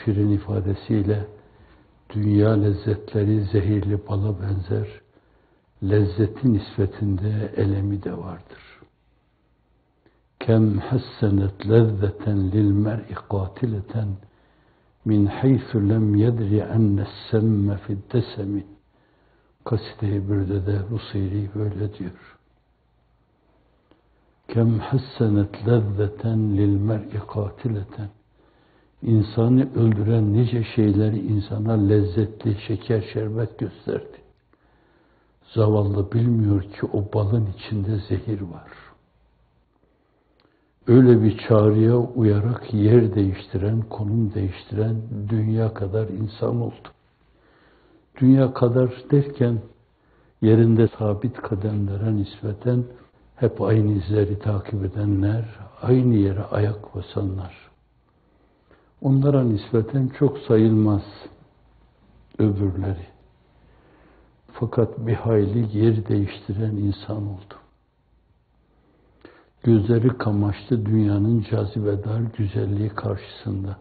pirin ifadesiyle dünya lezzetleri zehirli bala benzer, lezzeti nispetinde elemi de vardır. Kem hassenet lezzeten lil mer'i katileten min haythu lem yedri enne semme fi'd-desemi. Kaside-i Bürde'de Ruseyri böyle diyor. Kem hassenet lezzeten lil mer'i katileten. İnsanı öldüren nice şeyleri insana lezzetli şeker şerbet gösterdi. Zavallı bilmiyor ki o balın içinde zehir var. Öyle bir çağrıya uyarak yer değiştiren, konum değiştiren dünya kadar insan oldu. Dünya kadar derken yerinde sabit kademlere nispeten hep aynı izleri takip edenler, aynı yere ayak basanlar. Onlara nispeten çok sayılmaz öbürleri. Fakat bir hayli yer değiştiren insan oldu. Gözleri kamaştı dünyanın cazibedar güzelliği karşısında.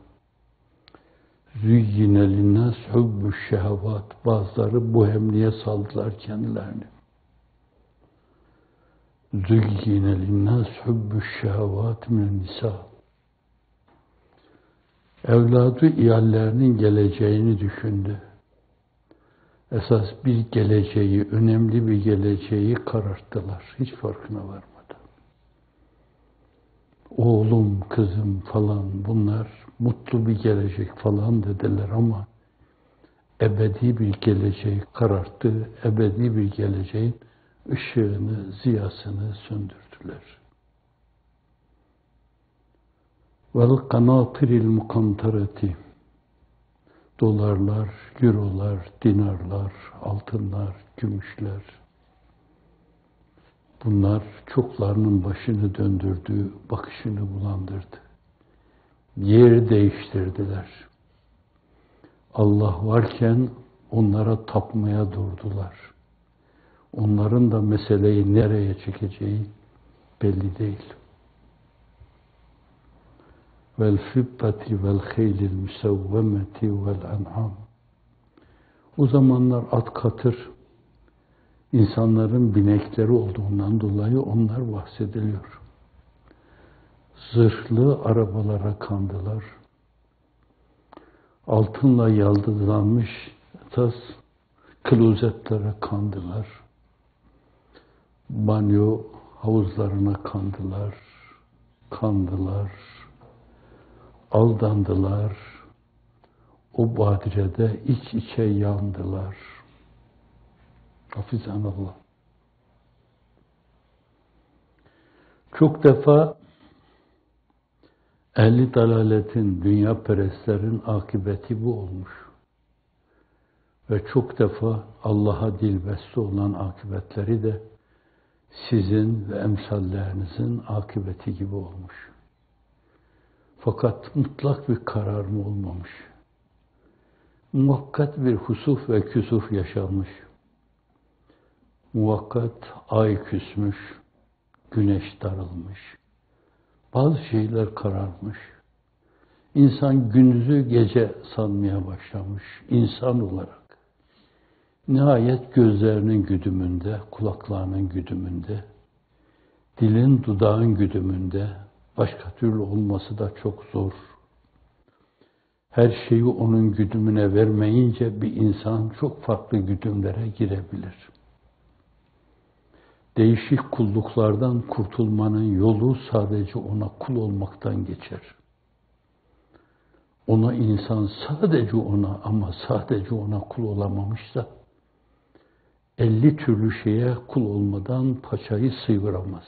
Züyyine linnâs hubbü'ş şehevat. Bazıları bohemliğe saldılar kendilerini. Züyyine linnâs hubbü'ş şehevat min nisa. Evladı iyallerinin geleceğini düşündü. Esas bir geleceği, önemli bir geleceği kararttılar. Hiç farkına varmadı. Oğlum, kızım falan bunlar mutlu bir gelecek falan dediler ama ebedi bir geleceği kararttı, ebedi bir geleceğin ışığını, ziyasını söndürdüler. Vel kanatiril mukantarati. Dolarlar, eurolar, dinarlar, altınlar, gümüşler. Bunlar çoklarının başını döndürdü, bakışını bulandırdı. Yer değiştirdiler. Allah varken onlara tapmaya durdular. Onların da meseleyi nereye çekeceği belli değil. Vel fiddati vel haylil musavvemeti vel an'am. O zamanlar at katır insanların binekleri olduğundan dolayı onlar bahsediliyor. Zırhlı arabalara kandılar. Altınla yaldızlanmış klozetlere kandılar. Banyo havuzlarına kandılar, aldandılar. O badirede iç içe yandılar. Hafizanallah. Çok defa ehli dalaletin, dünya perestlerin akıbeti bu olmuş. Ve çok defa Allah'a dilbeste olan akıbetleri de sizin ve emsallerinizin akıbeti gibi olmuş. Fakat mutlak bir karar mı olmamış? Muvakkat bir husuf ve küsuf yaşanmış. Muvakkat ay küsmüş, güneş darılmış. Bazı şeyler kararmış. İnsan gündüzü gece sanmaya başlamış insan olarak. Nihayet gözlerinin güdümünde, kulaklarının güdümünde, dilin dudağın güdümünde, başka türlü olması da çok zor. Her şeyi onun güdümüne vermeyince bir insan çok farklı güdümlere girebilir. Değişik kulluklardan kurtulmanın yolu sadece ona kul olmaktan geçer. Ona insan sadece ona ama sadece ona kul olamamışsa 50 türlü şeye kul olmadan paçayı sıyıramaz.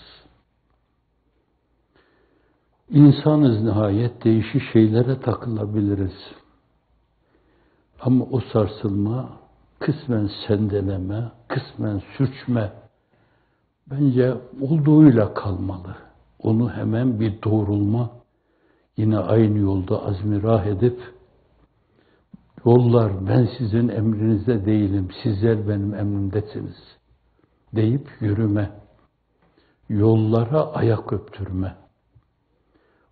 İnsanız nihayet değişik şeylere takılabiliriz. Ama o sarsılma, kısmen sendeleme, kısmen sürçme bence olduğuyla kalmalı. Onu hemen bir doğrulma, yine aynı yolda azmirah edip yollar ben sizin emrinizde değilim, sizler benim emrimdesiniz deyip yürüme, yollara ayak öptürme.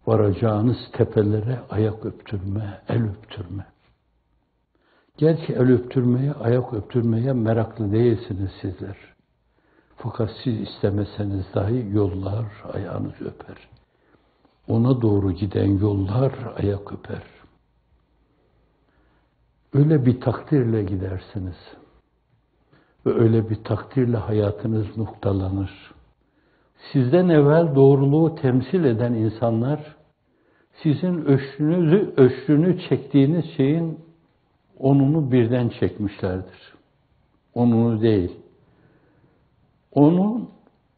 varacağınız tepelere ayak öptürme, el öptürme. Gerçi el öptürmeye, ayak öptürmeye meraklı değilsiniz sizler. Fakat siz istemeseniz dahi yollar ayağınızı öper. Ona doğru giden yollar ayak öper. Öyle bir takdirle gidersiniz. Ve öyle bir takdirle hayatınız noktalanır. Sizden evvel doğruluğu temsil eden insanlar, sizin öşrünü çektiğiniz şeyin onunu birden çekmişlerdir. Onunu değil.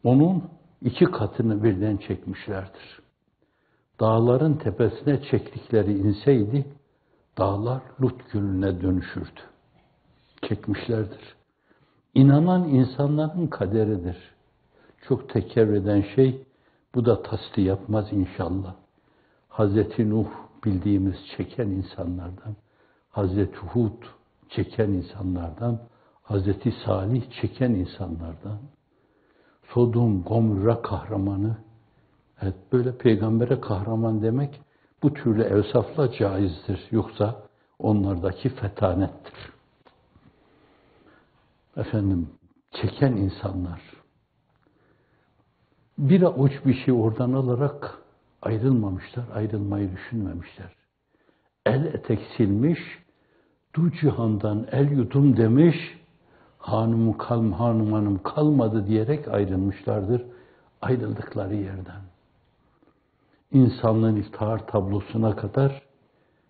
Onun 2 katını birden çekmişlerdir. Dağların tepesine çektikleri inseydi, dağlar Lut gölüne dönüşürdü. Çekmişlerdir. İnanan insanların kaderidir. Çok tekerrür eden şey, bu da tasdi yapmaz inşallah. Hazreti Nuh bildiğimiz çeken insanlardan, Hazreti Hud çeken insanlardan, Hazreti Salih çeken insanlardan, Sodom, Gomorra kahramanı, evet böyle peygambere kahraman demek bu türlü evsafla caizdir. Yoksa onlardaki fetanettir. Efendim, çeken insanlar, bir avuç bir şey oradan alarak ayrılmamışlar, ayrılmayı düşünmemişler. El etek silmiş, du cihandan el yudum demiş, hanım kalmadı diyerek ayrılmışlardır ayrıldıkları yerden. İnsanlığın iftihar tablosuna kadar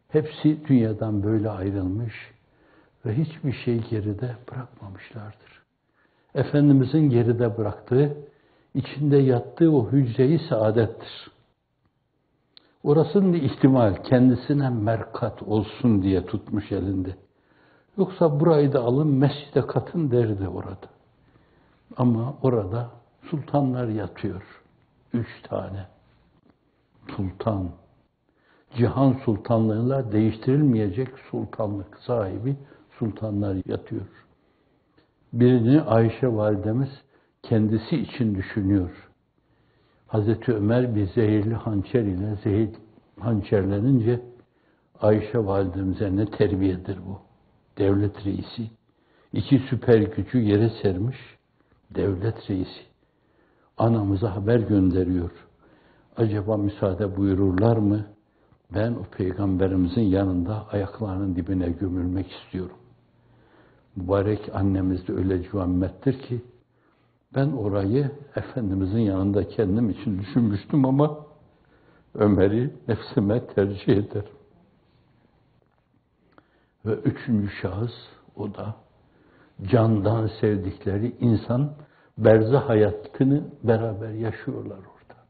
hepsi dünyadan böyle ayrılmış ve hiçbir şey geride bırakmamışlardır. Efendimizin geride bıraktığı, içinde yattığı o hücre-i saadettir. Orasının ihtimal kendisine merkat olsun diye tutmuş elinde. Yoksa burayı da alın mescide katın derdi orada. Ama orada sultanlar yatıyor. 3 tane. Sultan. Cihan sultanlığıyla değiştirilmeyecek sultanlık sahibi sultanlar yatıyor. Birini Ayşe validemiz kendisi için düşünüyor. Hazreti Ömer bir zehirli hançer ile hançerlenince Ayşe validemize ne terbiyedir bu? Devlet reisi. 2 süper gücü yere sermiş devlet reisi. Anamıza haber gönderiyor. Acaba müsaade buyururlar mı? Ben o peygamberimizin yanında ayaklarının dibine gömülmek istiyorum. Mübarek annemiz de öyle cüvammettir ki ben orayı Efendimizin yanında kendim için düşünmüştüm ama Ömer'i nefsime tercih ederim. Ve 3. şahıs, o da candan sevdikleri insan berzah hayatını beraber yaşıyorlar orada.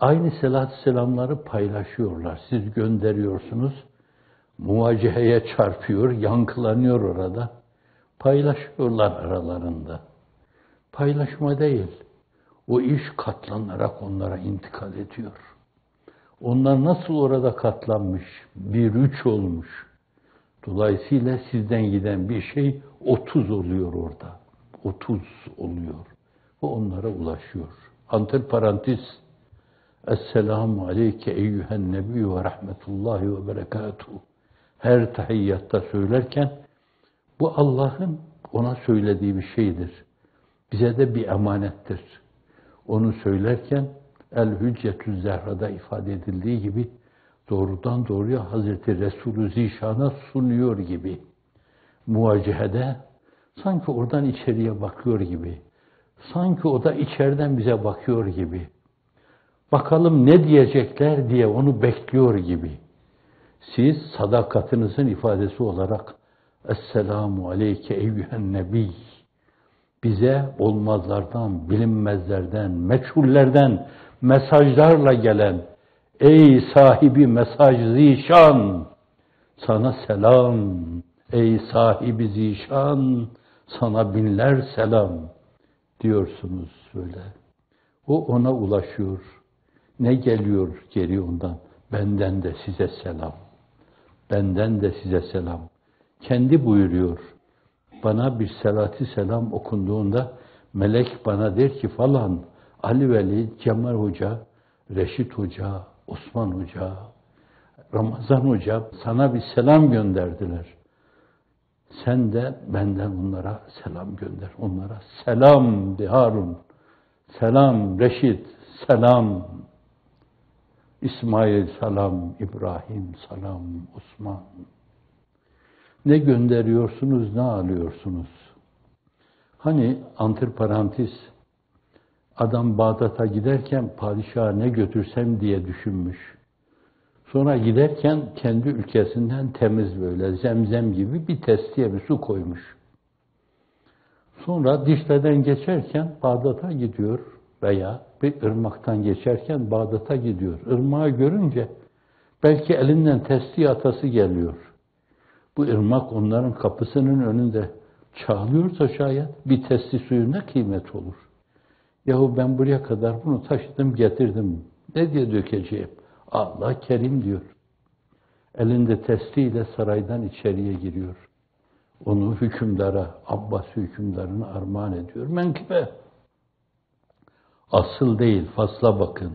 Aynı selat selamları paylaşıyorlar. Siz gönderiyorsunuz, muvaciheye çarpıyor, yankılanıyor orada. Paylaşıyorlar aralarında. Paylaşma değil, o iş katlanarak onlara intikal ediyor. Onlar nasıl orada katlanmış, bir 3 olmuş. Dolayısıyla sizden giden bir şey 30 oluyor orada. 30 oluyor. Ve onlara ulaşıyor. Antiparantez. Esselamu aleyke eyyühen nebiyyü ve rahmetullahi ve berekatuhu. Her tahiyyatta söylerken bu Allah'ın ona söylediği bir şeydir. Bize de bir emanettir. Onu söylerken El-Hüccetü Zehra'da ifade edildiği gibi doğrudan doğruya Hazreti Resulü Zişan'a sunuyor gibi. Muvacihede sanki oradan içeriye bakıyor gibi. Sanki o da içeriden bize bakıyor gibi. Bakalım ne diyecekler diye onu bekliyor gibi. Siz sadakatinizin ifadesi olarak Esselamu aleyke eyyühen nebiy. Bize olmazlardan, bilinmezlerden, meçhullerden mesajlarla gelen ey sahibi mesaj zişan, sana selam. Ey sahibi zişan, sana binler selam diyorsunuz böyle. O ona ulaşıyor. Ne geliyor geri ondan? Benden de size selam. Benden de size selam. Kendi buyuruyor. Bana bir salatü selam okunduğunda melek bana der ki falan Ali Veli, Cemal Hoca, Reşit Hoca, Osman Hoca, Ramazan Hoca sana bir selam gönderdiler. Sen de benden onlara selam gönder. Onlara selam de Harun, selam Reşit, selam İsmail, selam İbrahim, selam Osman. Ne gönderiyorsunuz, ne alıyorsunuz? Hani antiparantez, adam Bağdat'a giderken padişaha ne götürsem diye düşünmüş. Sonra giderken kendi ülkesinden temiz böyle zemzem gibi bir testiye bir su koymuş. Sonra Dicle'den geçerken Bağdat'a gidiyor veya bir ırmaktan geçerken Bağdat'a gidiyor. Irmağı görünce belki elinden testiye atası geliyor. Bu ırmak onların kapısının önünde çağlıyorsa şayet bir testi suyu ne kıymet olur? Yahu ben buraya kadar bunu taşıdım getirdim. Ne diye dökeceğim? Allah Kerim diyor. Elinde testiyle saraydan içeriye giriyor. Onu hükümdara, Abbas hükümdarına armağan ediyor. Menkıbe. Asıl değil, fasla bakın.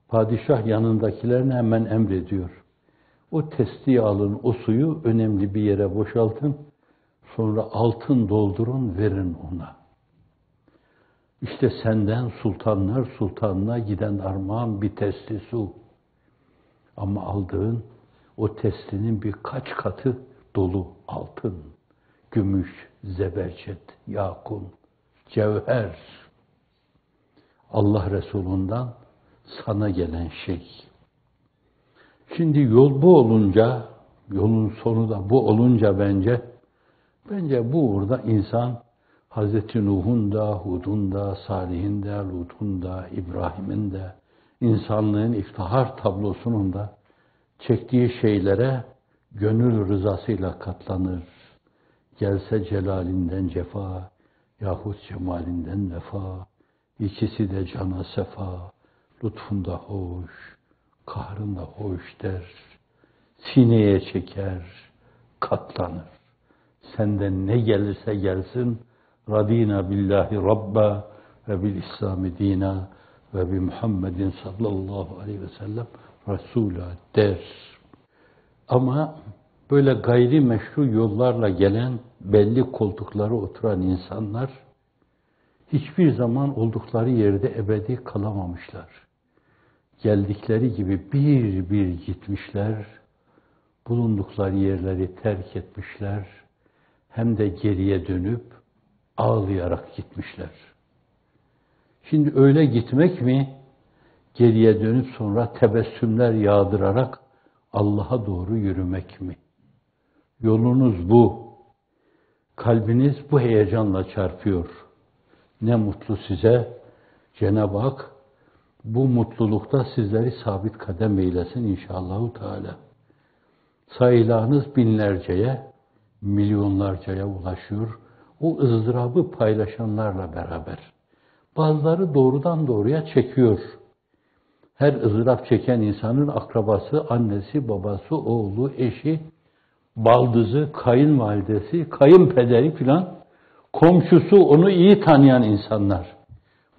Padişah yanındakilerine hemen emrediyor. O testiyi alın, o suyu önemli bir yere boşaltın. Sonra altın doldurun, verin ona. İşte senden sultanlar sultanına giden armağan bir testi su. Ama aldığın o testinin birkaç katı dolu altın, gümüş, zebercet, yakut, cevher. Allah Resulü'nden sana gelen şey. Şimdi yol bu olunca, yolun sonu da bu olunca bence bu uğurda insan Hazreti Nuh'un da, Hud'un da, Salih'in de, Lut'un da, İbrahim'in de, insanlığın iftihar tablosunun da çektiği şeylere gönül rızasıyla katlanır. Gelse celalinden cefa, yahut cemalinden vefa, ikisi de cana sefa, lütfunda hoş, kahrında hoş der, sineye çeker, katlanır. Senden ne gelirse gelsin, radina billahi rabba ve bil İslami dina ve bi Muhammedin sallallahu aleyhi ve sellem Resul'a der. Ama böyle gayri meşru yollarla gelen, belli koltuklara oturan insanlar hiçbir zaman oldukları yerde ebedi kalamamışlar. Geldikleri gibi bir bir gitmişler, bulundukları yerleri terk etmişler, hem de geriye dönüp ağlayarak gitmişler. Şimdi öyle gitmek mi, geriye dönüp sonra tebessümler yağdırarak Allah'a doğru yürümek mi? Yolunuz bu. Kalbiniz bu heyecanla çarpıyor. Ne mutlu size. Cenab-ı Hak bu mutlulukta sizleri sabit kadem eylesin inşallah Teala. Sayılarınız binlerceye, milyonlarcaya ulaşıyor. O ızdırabı paylaşanlarla beraber. Bazıları doğrudan doğruya çekiyor. Her ızdırap çeken insanın akrabası, annesi, babası, oğlu, eşi, baldızı, kayınvalidesi, kayınpederi filan, komşusu, onu iyi tanıyan insanlar.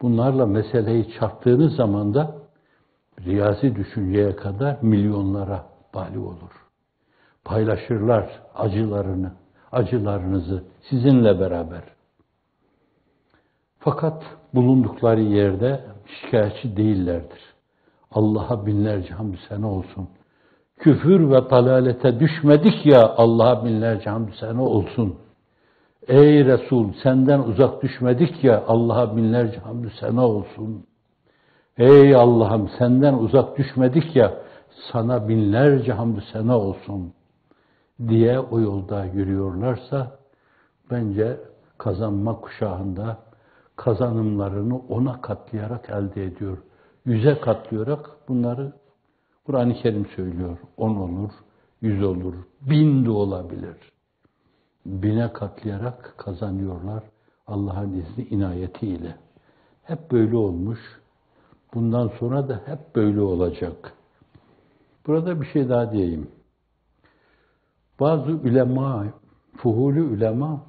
Bunlarla meseleyi çarptığınız zaman da riyazi düşünceye kadar milyonlara bali olur. Paylaşırlar acılarınızı sizinle beraber. Fakat bulundukları yerde şikayetçi değillerdir. Allah'a binlerce hamdü sena olsun. Küfür ve dalalete düşmedik ya, Allah'a binlerce hamdü sena olsun. Ey Resul, senden uzak düşmedik ya, Allah'a binlerce hamdü sena olsun. Ey Allah'ım, senden uzak düşmedik ya, sana binlerce hamdü sena olsun diye o yolda yürüyorlarsa, bence kazanma kuşağında kazanımlarını 10'a katlayarak elde ediyor. 100'e katlayarak bunları Kur'an-ı Kerim söylüyor. 10 olur, 100 olur, 1000 de olabilir. 1000'e katlayarak kazanıyorlar Allah'ın izni, inayetiyle. Hep böyle olmuş. Bundan sonra da hep böyle olacak. Burada bir şey daha diyeyim. Bazı ulema, fuhulü ulema,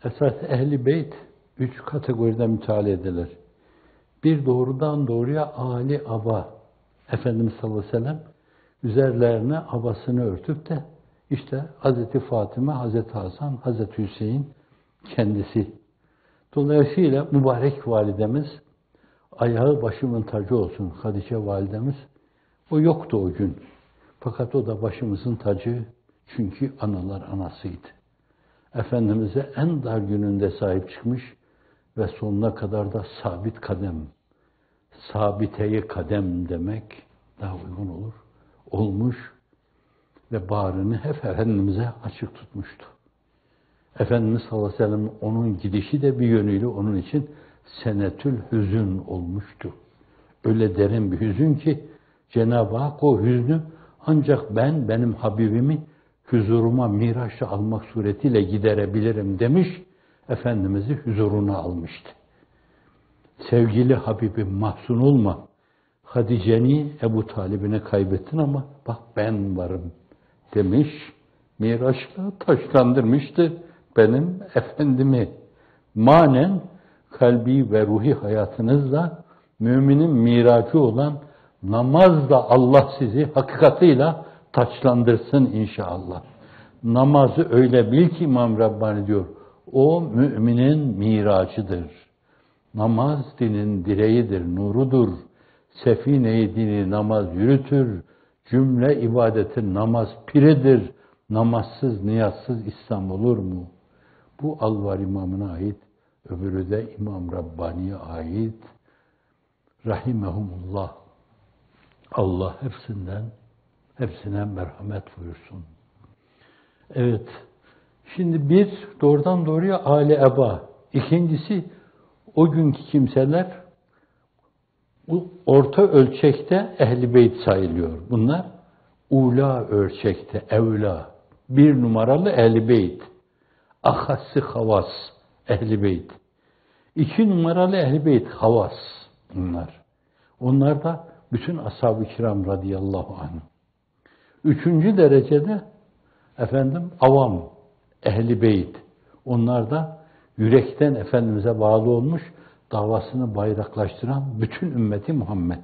esas Ehl-i Beyt 3 kategoride müteala edilir. Bir doğrudan doğruya Ali Aba, Efendimiz sallallahu aleyhi ve sellem üzerlerine abasını örtüp de işte Hazreti Fatıma, Hazreti Hasan, Hazreti Hüseyin kendisi. Dolayısıyla mübarek validemiz, ayağı başımın tacı olsun Hatice validemiz, o yoktu o gün. Fakat o da başımızın tacı, çünkü analar anasıydı. Efendimiz'e en dar gününde sahip çıkmış ve sonuna kadar da sabit kadem, sabiteyi kadem demek daha uygun olur. Olmuş ve bağrını hep Efendimiz'e açık tutmuştu. Efendimiz sallallahu aleyhi ve sellem onun gidişi de bir yönüyle onun için senetül hüzün olmuştu. Öyle derin bir hüzün ki Cenab-ı Hak o hüznü ancak benim Habibimi huzuruma Miraç'ta almak suretiyle giderebilirim demiş, Efendimiz'i huzuruna almıştı. Sevgili Habibim mahzun olma, Hatice'ni Ebu Talib'ine kaybettin ama bak ben varım demiş, Miraç'la taşlandırmıştı benim Efendimi. Manen kalbi ve ruhi hayatınızla müminin miracı olan namazla Allah sizi hakikatıyla taçlandırsın inşallah. Namazı öyle bil ki İmam Rabbani diyor, o müminin miracıdır. Namaz dinin direğidir, nurudur. Sefine-i dini namaz yürütür. Cümle ibadetin namaz piridir. Namazsız, niyazsız İslam olur mu? Bu Alvar İmamı'na ait, öbürü de İmam Rabbani'ye ait. Rahimehumullah. Allah hepsine merhamet buyursun. Evet, şimdi bir doğrudan doğruya Ali Eba. İkincisi, o günkü kimseler orta ölçekte Ehl-i Beyt sayılıyor. Bunlar ula ölçekte, evla. Bir numaralı Ehl-i Beyt. Ahassı havas, Ehl-i Beyt. 2 numaralı Ehl-i Beyt, havas bunlar. Onlar da bütün ashab-ı kiram radıyallahu anh. 3. derecede avam, Ehl-i Beyt. Onlar da yürekten Efendimiz'e bağlı olmuş, davasını bayraklaştıran bütün ümmeti Muhammed.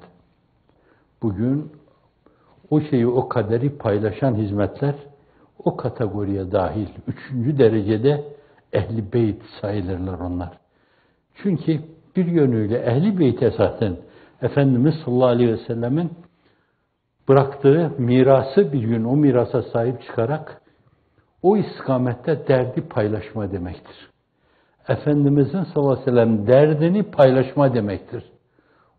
Bugün o kaderi paylaşan hizmetler o kategoriye dahil. 3. derecede Ehl-i Beyt sayılırlar onlar. Çünkü bir yönüyle Ehl-i Beyt esasen Efendimiz sallallahu aleyhi ve sellemin bıraktığı mirası bir gün o mirasa sahip çıkarak o istikamette derdi paylaşma demektir. Efendimizin sallallahu aleyhi ve sellem derdini paylaşma demektir.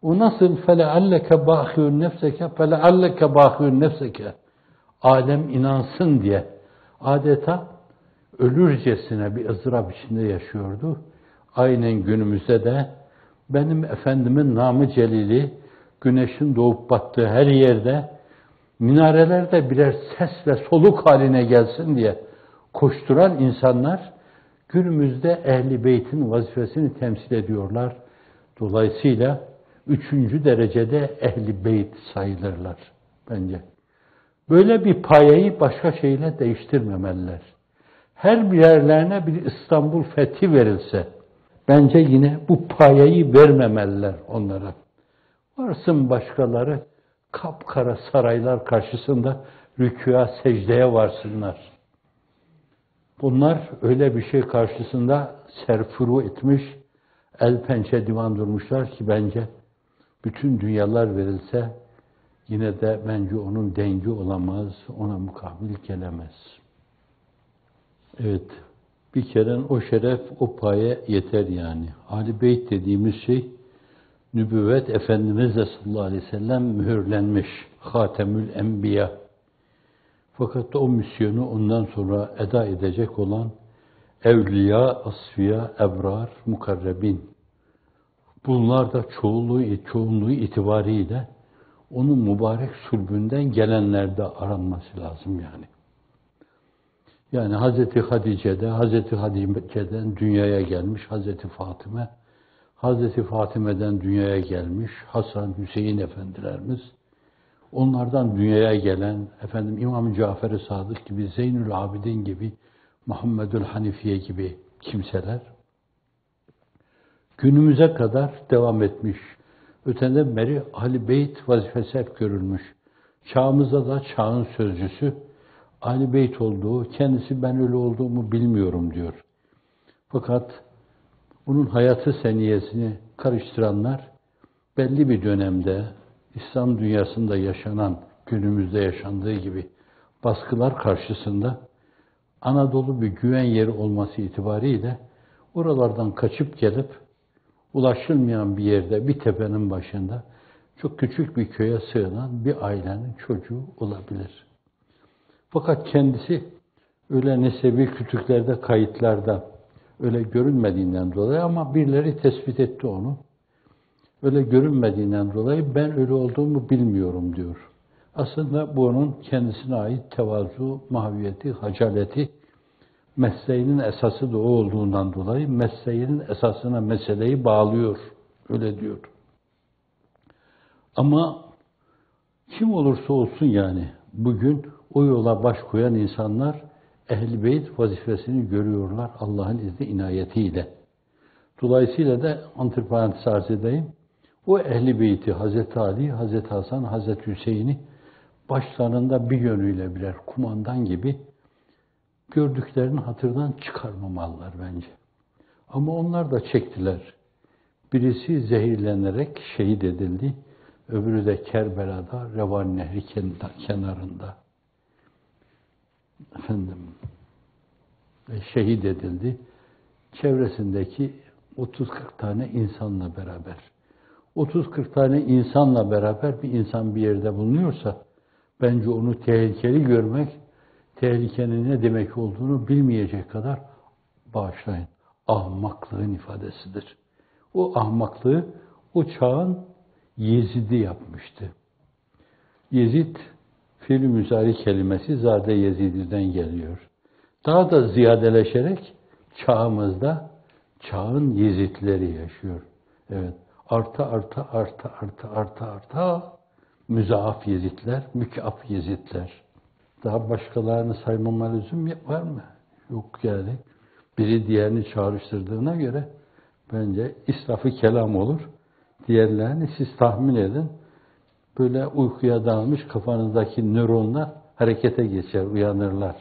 O nasıl فَلَعَلَّكَ بَاخِيُّ نَفْسَكَ فَلَعَلَّكَ بَاخِيُّ نَفْسَكَ alem inansın diye adeta ölürcesine bir ızdırap içinde yaşıyordu. Aynen günümüzde de benim Efendimin namı celili güneşin doğup battığı her yerde minarelerde birer ses ve soluk haline gelsin diye koşturan insanlar günümüzde Ehl-i Beyt'in vazifesini temsil ediyorlar. Dolayısıyla 3. derecede Ehl-i Beyt sayılırlar bence. Böyle bir payeyi başka şeyle değiştirmemeliler. Her birerlerine bir İstanbul fethi verilse, bence yine bu payeyi vermemeliler onlara. Varsın başkaları kapkara saraylar karşısında rükûa, secdeye varsınlar. Bunlar öyle bir şey karşısında serfuru etmiş, el pençe divan durmuşlar ki bence bütün dünyalar verilse yine de bence onun dengi olamaz, ona mukabil gelemez. Evet, bir kere o şeref, o paye yeter yani. Âl-i Beyt dediğimiz şey, nübüvvet Efendimiz'le sallallahu aleyhi ve sellem mühürlenmiş. Hatemül Enbiya. Fakat o misyonu ondan sonra eda edecek olan evliya, asfiya, ebrar, mukarrebin. Bunlar da çoğunluğu itibariyle onun mübarek sulbünden gelenlerde aranması lazım yani. Yani Hazreti Hatice'den dünyaya gelmiş Hazreti Fatıma, Hazreti Fatime'den dünyaya gelmiş Hasan, Hüseyin efendilerimiz, onlardan dünyaya gelen İmam Cafer-i Sadık gibi, Zeynül Abidin gibi, Muhammedül Hanifiye gibi kimseler günümüze kadar devam etmiş. Öteden beri Ahl-i Beyt vazifesi hep görülmüş. Çağımızda da çağın sözcüsü Ahl-i Beyt olduğu, kendisi ben öyle olduğumu bilmiyorum diyor. Fakat bunun hayatı seniyesini karıştıranlar belli bir dönemde İslam dünyasında yaşanan, günümüzde yaşandığı gibi baskılar karşısında Anadolu bir güven yeri olması itibariyle oralardan kaçıp gelip ulaşılmayan bir yerde, bir tepenin başında çok küçük bir köye sığınan bir ailenin çocuğu olabilir. Fakat kendisi öyle nesebi kütüklerde, kayıtlarda öyle görünmediğinden dolayı ama birileri tespit etti onu. Öyle görünmediğinden dolayı ben öyle olduğumu bilmiyorum diyor. Aslında bu onun kendisine ait tevazu, mahviyeti, hacaleti, mesleğinin esası da o olduğundan dolayı mesleğinin esasına meseleyi bağlıyor. Öyle diyor. Ama kim olursa olsun yani bugün o yola baş koyan insanlar Ehl-i Beyt vazifesini görüyorlar Allah'ın izni inayetiyle. Dolayısıyla da antiparantez arz edeyim. O Ehl-i Beyt'i Hazreti Ali, Hazreti Hasan, Hazreti Hüseyin'i başlarında bir yönüyle birer kumandan gibi gördüklerini hatırdan çıkarmamalılar bence. Ama onlar da çektiler. Birisi zehirlenerek şehit edildi. Öbürü de Kerbela'da, Revan Nehri kenarında şehit edildi. Çevresindeki 30-40 tane insanla beraber. 30-40 tane insanla beraber bir insan bir yerde bulunuyorsa bence onu tehlikeli görmek, tehlikenin ne demek olduğunu bilmeyecek kadar bağışlayın. Ahmaklığın ifadesidir. O ahmaklığı o çağın Yezid'i yapmıştı. Yezid, fiil-i müzari kelimesi Zade Yezidi'den geliyor. Daha da ziyadeleşerek çağımızda çağın Yezidleri yaşıyor. Evet, arta müzaaf Yezidler, mükaf Yezidler. Daha başkalarını saymama lüzum var mı? Yok yani. Biri diğerini çağrıştırdığına göre bence israfı kelam olur. Diğerlerini siz tahmin edin. Böyle uykuya dalmış kafanızdaki nöronlar harekete geçer, uyanırlar.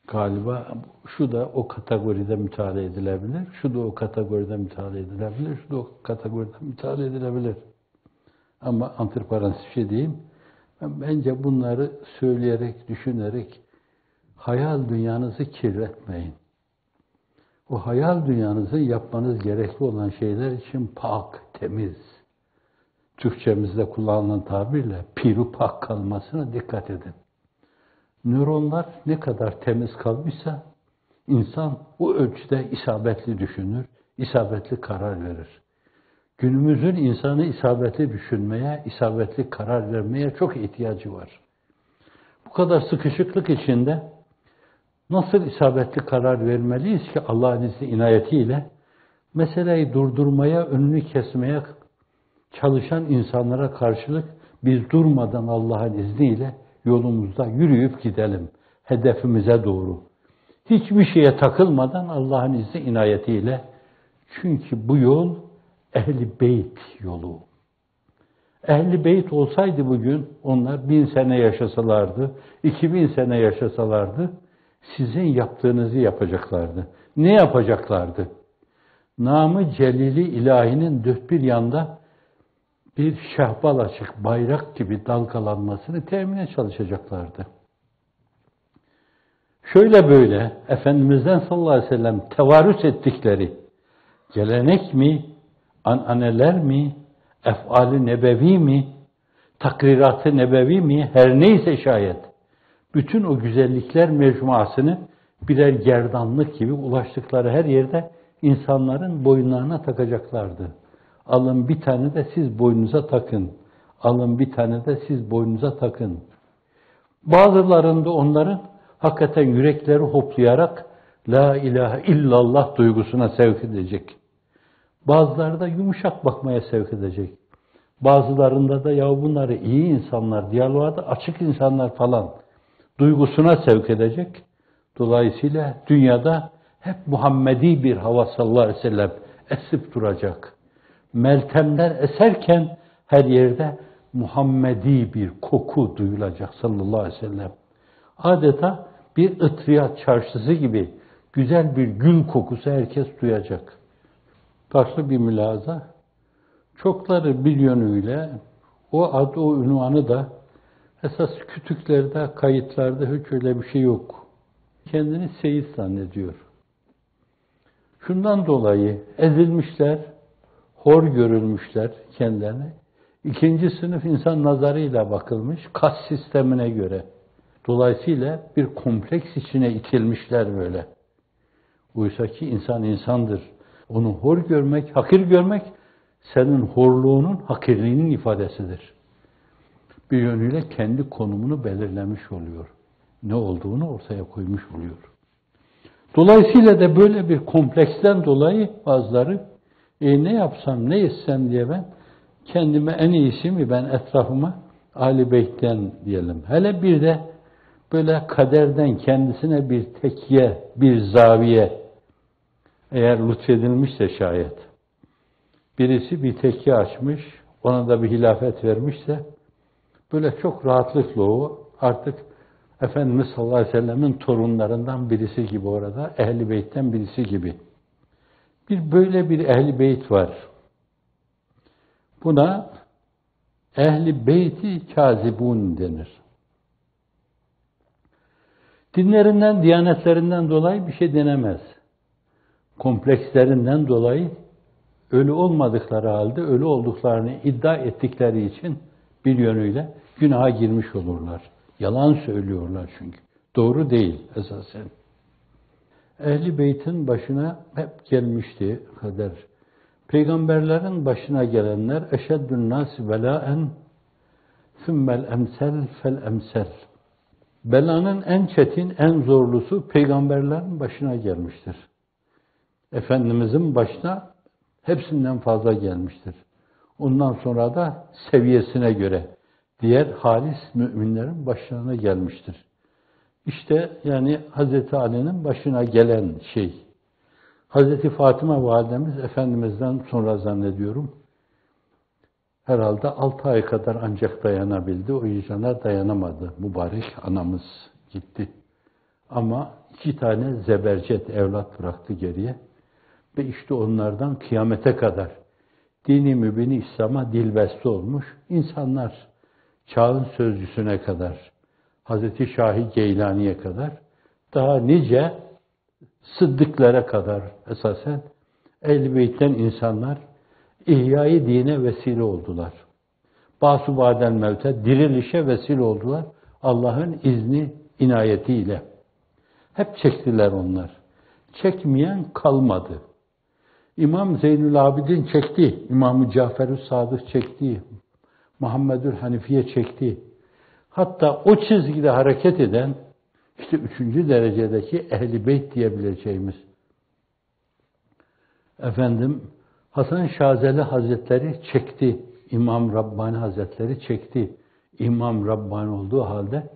Galiba şu da o kategoride müteala edilebilir, şu da o kategoride müteala edilebilir, şu da o kategoride müteala edilebilir. Ama antiparantez bir şey diyeyim. Bence bunları söyleyerek, düşünerek hayal dünyanızı kirletmeyin. O hayal dünyanızı yapmanız gerekli olan şeyler için pak, temiz, Türkçemizde kullanılan tabirle piru pak kalmasına dikkat edin. Nöronlar ne kadar temiz kalmışsa insan o ölçüde isabetli düşünür, isabetli karar verir. Günümüzün insanı isabetli düşünmeye, isabetli karar vermeye çok ihtiyacı var. Bu kadar sıkışıklık içinde nasıl isabetli karar vermeliyiz ki Allah'ın izni inayetiyle meseleyi durdurmaya, önünü kesmeye çalışan insanlara karşılık biz durmadan Allah'ın izniyle yolumuzda yürüyüp gidelim hedefimize doğru. Hiçbir şeye takılmadan Allah'ın izni inayetiyle. Çünkü bu yol Ehl-i Beyt yolu. Ehl-i Beyt olsaydı bugün onlar 1000 sene yaşasalardı, 2000 sene yaşasalardı sizin yaptığınızı yapacaklardı. Ne yapacaklardı? Namı Celili ilahinin dört bir yanda bir şehbal açık bayrak gibi dalgalanmasını temine çalışacaklardı. Şöyle böyle Efendimiz'den sallallahu aleyhi ve sellem tevarüs ettikleri gelenek mi, ananeler mi, ef'al-i nebevi mi, takrirat-ı nebevi mi, her neyse şayet bütün o güzellikler mecmuasını birer gerdanlık gibi ulaştıkları her yerde insanların boyunlarına takacaklardı. Alın bir tane de siz boynunuza takın. Alın bir tane de siz boynunuza takın. Bazılarında onların hakikaten yürekleri hoplayarak La ilahe illallah duygusuna sevk edecek. Bazıları da yumuşak bakmaya sevk edecek. Bazılarında da ya bunları iyi insanlar, diyaloğa da açık insanlar falan duygusuna sevk edecek. Dolayısıyla dünyada hep Muhammedi bir hava sallallahu aleyhi ve sellem esip duracak. meltemler eserken her yerde Muhammedi bir koku duyulacak sallallahu aleyhi ve sellem. Adeta bir ıtriyat çarşısı gibi güzel bir gül kokusu herkes duyacak. Farklı bir mülahaza. Çokları bir yönüyle o ad, o ünvanı da esas kütüklerde, kayıtlarda hiç öyle bir şey yok. Kendini seyit zannediyor. Şundan dolayı ezilmişler, hor görülmüşler kendilerine. İkinci sınıf insan nazarıyla bakılmış, kas sistemine göre. Dolayısıyla bir kompleks içine itilmişler böyle. Oysa ki insan insandır. Onu hor görmek, hakir görmek, senin horluğunun, hakirliğinin ifadesidir. Bir yönüyle kendi konumunu belirlemiş oluyor. Ne olduğunu ortaya koymuş oluyor. Dolayısıyla da böyle bir kompleksten dolayı bazıları ne yapsam, ne etsem diye ben kendime en iyisi mi ben etrafıma Âl-i Beyt'ten diyelim. Hele bir de böyle kaderden kendisine bir tekye, bir zaviye eğer lütfedilmişse şayet birisi bir tekke açmış, ona da bir hilafet vermişse böyle çok rahatlıkla o artık Efendimiz sallallahu aleyhi ve sellemin torunlarından birisi gibi orada, Ehl-i Beyt'ten birisi gibi. Böyle bir Ehl-i Beyt var. Buna Ehl-i Beyt-i Kâzibûn denir. Dinlerinden, diyanetlerinden dolayı bir şey denemez. Komplekslerinden dolayı ölü olmadıkları halde ölü olduklarını iddia ettikleri için bir yönüyle günaha girmiş olurlar. Yalan söylüyorlar çünkü. Doğru değil esasen. Ehl-i Beyt'in başına hep gelmişti kader. Peygamberlerin başına gelenler eşeddün nâsi belâen sümmel emsel fel emsel. Belanın en çetin, en zorlusu peygamberlerin başına gelmiştir. Efendimizin başına hepsinden fazla gelmiştir. Ondan sonra da seviyesine göre diğer halis müminlerin başlarına gelmiştir. İşte yani Hazreti Ali'nin başına gelen şey. Hazreti Fatıma validemiz Efendimiz'den sonra zannediyorum herhalde 6 ay kadar ancak dayanabildi. O yüzden dayanamadı. Mübarek anamız gitti. Ama 2 tane zebercet evlat bıraktı geriye. Ve işte onlardan kıyamete kadar dini mübini İslam'a dilbeste olmuş insanlar, çağın sözcüsüne kadar, Hazreti Şahi Geylani'ye kadar, daha nice sıddıklara kadar esasen Ehl-i Beyt'ten insanlar İhya-i dine vesile oldular. Bâs-ı bâdel mevte, dirilişe vesile oldular Allah'ın izni, inayetiyle. Hep çektiler onlar. Çekmeyen kalmadı. İmam Zeynül Abidin çekti. İmam-ı Cafer-ü Sadık çekti. Muhammedül Hanifiye çekti. Hatta o çizgide hareket eden işte 3. derecedeki Ehl-i Beyt diyebileceğimiz Hasan Şazeli Hazretleri çekti. İmam Rabbani Hazretleri çekti. İmam Rabbani olduğu halde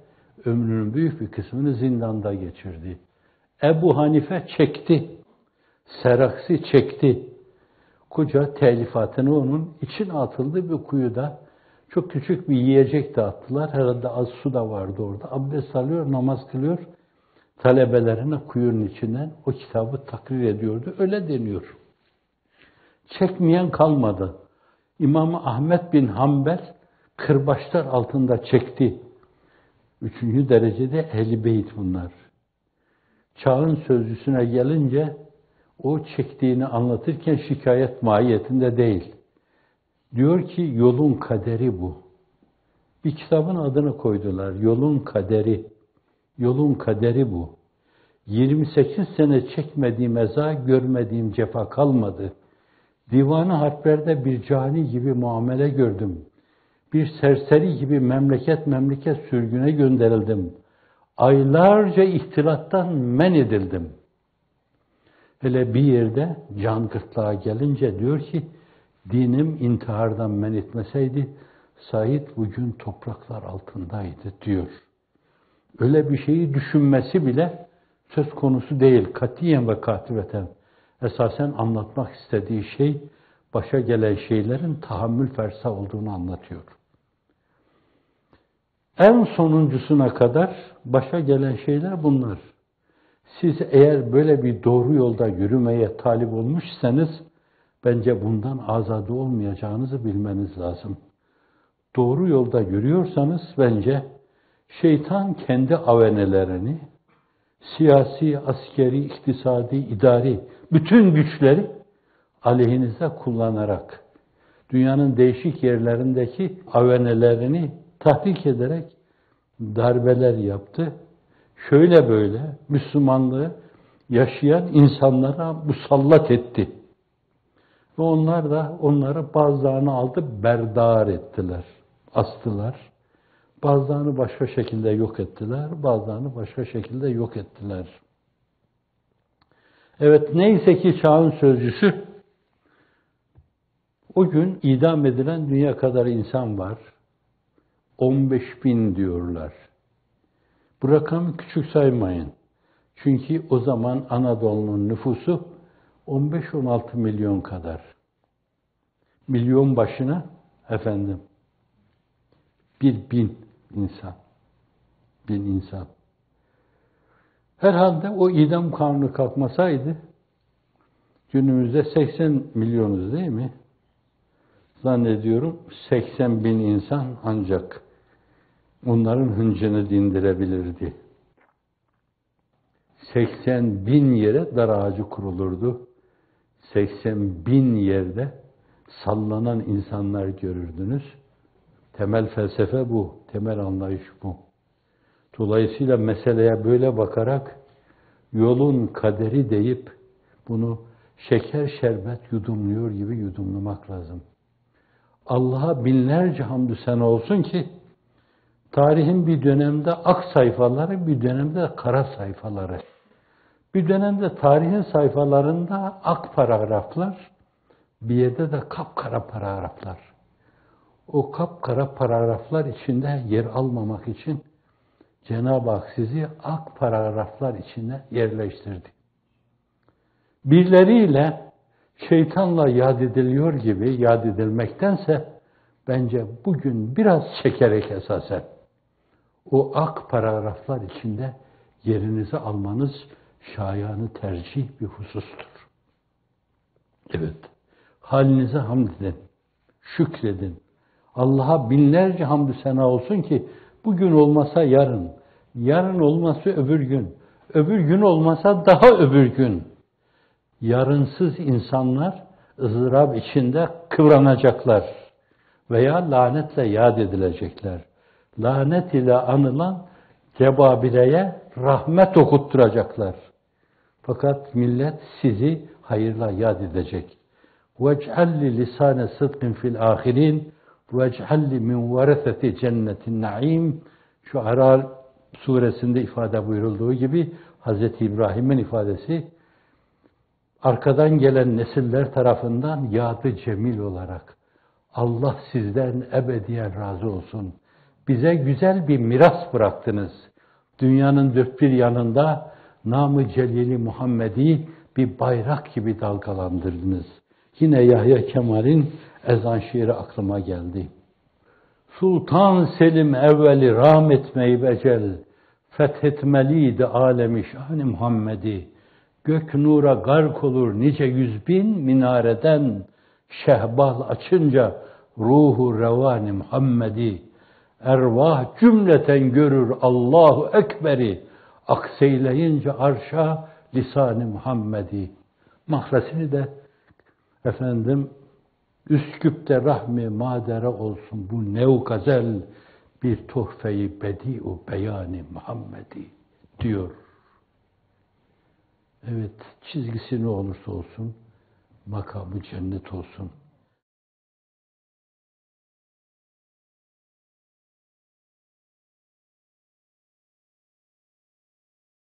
ömrünün büyük bir kısmını zindanda geçirdi. Ebu Hanife çekti. Seraksi çekti. Koca telifatını onun içine atıldı bir kuyuda. Çok küçük bir yiyecek de attılar. Herhalde az su da vardı orada. Abdest alıyor, namaz kılıyor. Talebelerine kuyunun içinden o kitabı takrir ediyordu. Öyle deniyor. Çekmeyen kalmadı. İmam Ahmed bin Hanbel kırbaçlar altında çekti. 3. derecede Ehl-i Beyt bunlar. Çağın sözcüsüne gelince o çektiğini anlatırken şikayet mahiyetinde değil. Diyor ki yolun kaderi bu. Bir kitabın adını koydular. Yolun kaderi. Yolun kaderi bu. 28 sene çekmediğim eza, görmediğim cefa kalmadı. Divan-ı harplerde bir cani gibi muamele gördüm. Bir serseri gibi memleket sürgüne gönderildim. Aylarca ihtilattan men edildim. Hele bir yerde can gırtlağa gelince diyor ki, dinim intihardan men etmeseydi, Said bugün topraklar altındaydı diyor. Öyle bir şeyi düşünmesi bile söz konusu değil. Katiyen ve katibeten. Esasen anlatmak istediği şey başa gelen şeylerin tahammül fersa olduğunu anlatıyor. En sonuncusuna kadar başa gelen şeyler bunlar. Siz eğer böyle bir doğru yolda yürümeye talip olmuşsanız, bence bundan azade olmayacağınızı bilmeniz lazım. Doğru yolda yürüyorsanız bence şeytan kendi avenelerini, siyasi, askeri, iktisadi, idari bütün güçleri aleyhinize kullanarak dünyanın değişik yerlerindeki avenelerini tahrik ederek darbeler yaptı. Şöyle böyle Müslümanlığı yaşayan insanlara musallat etti. Ve onlar da onları bazılarını aldı, berdar ettiler, astılar. Bazılarını başka şekilde yok ettiler, bazılarını başka şekilde yok ettiler. Evet, neyse ki çağın sözcüsü, o gün idam edilen dünya kadar insan var. 15.000 diyorlar. Bu rakamı küçük saymayın. Çünkü o zaman Anadolu'nun nüfusu 15-16 milyon kadar. Milyon başına efendim 1.000 insan. 1000 insan. Herhalde o idam kanunu kalkmasaydı günümüzde 80 milyonuz değil mi? Zannediyorum 80.000 insan ancak onların hıncını dindirebilirdi. 80.000 yere dar ağacı kurulurdu. 80.000 yerde sallanan insanlar görürdünüz. Temel felsefe bu, temel anlayış bu. Dolayısıyla meseleye böyle bakarak yolun kaderi deyip bunu şeker şerbet yudumluyor gibi yudumlamak lazım. Allah'a binlerce hamdü sena olsun ki tarihin bir dönemde ak sayfaları, bir dönemde kara sayfaları. Bir dönemde tarihin sayfalarında ak paragraflar, bir yerde de kapkara paragraflar. O kapkara paragraflar içinde yer almamak için Cenab-ı Hak sizi ak paragraflar içine yerleştirdi. Birileriyle şeytanla yad ediliyor gibi yad edilmektense bence bugün biraz çekerek esasen o ak paragraflar içinde yerinizi almanız şayanı tercih bir husustur. Evet, halinize hamd edin, şükredin. Allah'a binlerce hamdü sena olsun ki bugün olmasa yarın, yarın olmasa öbür gün, öbür gün olmasa daha öbür gün. Yarınsız insanlar ızdırap içinde kıvranacaklar veya lanetle yad edilecekler. Lanet ile anılan cebabireye rahmet okutturacaklar. Fakat millet sizi hayırla yad edecek. وَاجْعَلْ لِسَانَ صِدْقٍ فِي الْآخِرِينَ وَاجْعَلْ مِنْ وَرَثَةِ جَنَّةِ النَّعِيمِ Şu Arar suresinde ifade buyurulduğu gibi Hz. İbrahim'in ifadesi arkadan gelen nesiller tarafından yadı cemil olarak Allah sizden ebediyen razı olsun. Bize güzel bir miras bıraktınız. Dünyanın dört bir yanında nam-ı celili Muhammed'i bir bayrak gibi dalgalandırdınız. Yine Yahya Kemal'in ezan şiiri aklıma geldi. Sultan Selim evveli rahmetmeyi becel, fethetmeliydi alemi şan-ı Muhammed'i. Gök nura gark olur nice 100.000 minareden, şehbal açınca ruhu revan-ı Muhammed'i. Ervah cümleten görür Allahu Ekber'i, akseyleyince arşa lisan-ı Muhammed'i. Mahresini de efendim Üsküp'te rahmi madere olsun bu nev gazel bir tuhfe-i bedi-u beyan-ı Muhammed'i diyor. Evet, çizgisi ne olursa olsun makamı cennet olsun.